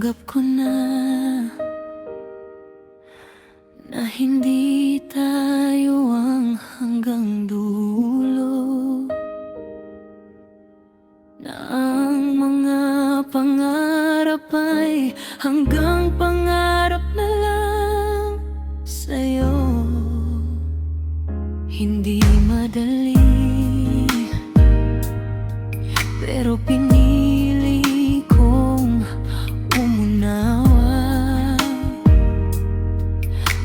Tinanggap ko na hindi tayo ang hanggang dulo, na ang mga pangarap ay hanggang pangarap na lang sa'yo. Hindi madali, pero pinili kong umunawa.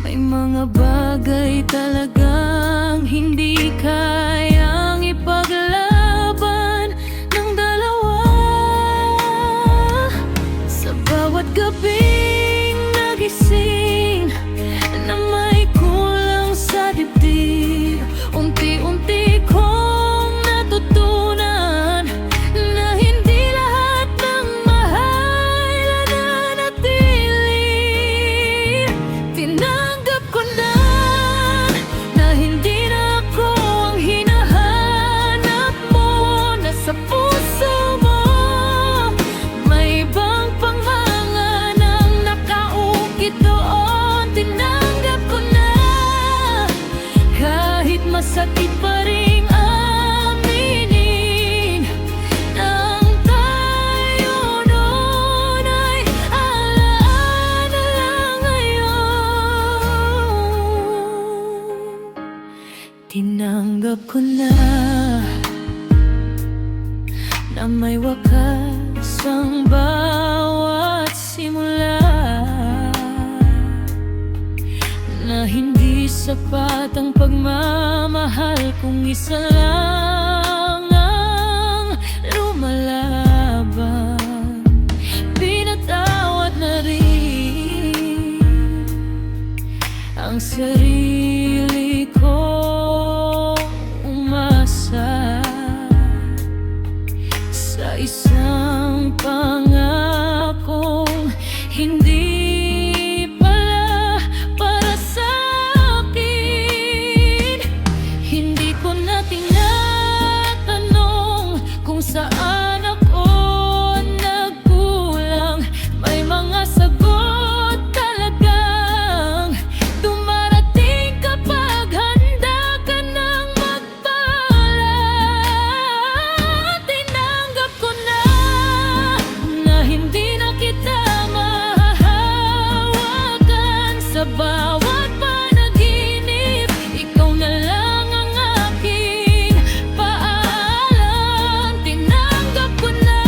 May mga bagay talagang hindi kayang ipaglaban ng dalawa. Sa bawat gabing nagising na may kulang sa dibdib, unti-unti kong natutunan na hindi lahat ng mahal nananatili. Tinanggap ko na hindi na ako ang hinahanap mo. Nasa puso mo may ibang panghanganang nakaukit doon. Tinanggap ko na kahit masakit pa rin aminin na ang tayo noon ay alaala lang ngayon. Tinanggap ko na may wakas ang bawat simula, na hindi sapat ang pagmamahal kung isa lang ang lumalaban. Pinatawad na rin ang sarili ko, umasa sa isang pangakong hindi pala para sa akin. Hindi ko na tinatanong kung saan ako nagkulang. May mga sagot talagang dumarating kapag handa ka nang magpaalam. Tinanggap ko na hindi na kita mahahawakan. Sa bawat panaginip, ikaw na lang ang aking paalam. Tinanggap ko na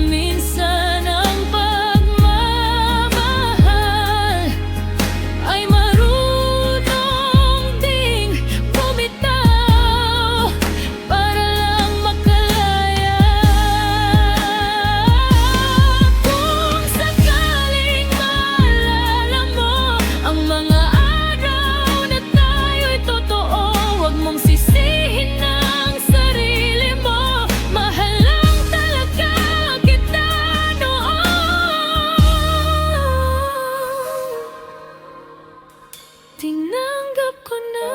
minsan ang pagmamahal ay marunong ding bumitaw para lang makalaya. Kung sakaling maalala mo ang mga araw na tayo'y totoo, huwag mong sisihin ang sarili mo. Mahal lang talaga kita noon. Tinanggap ko na,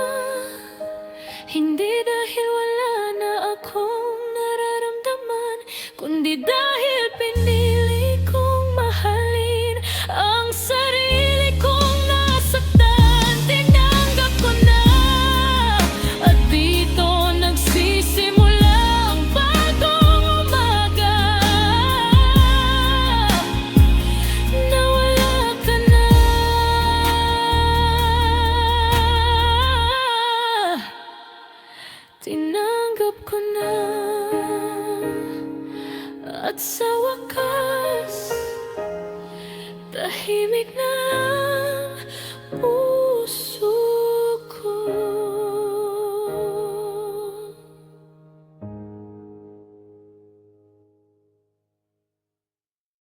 hindi dahil wala na akong nararamdaman, kundi dahil pinili kong mahalin ang sarili kong nasaktan. Tinanggap ko na, at dito nagsisimula ang bagong umaga. Nawala ka na, tinanggap ko na, at sa wakas tahimik na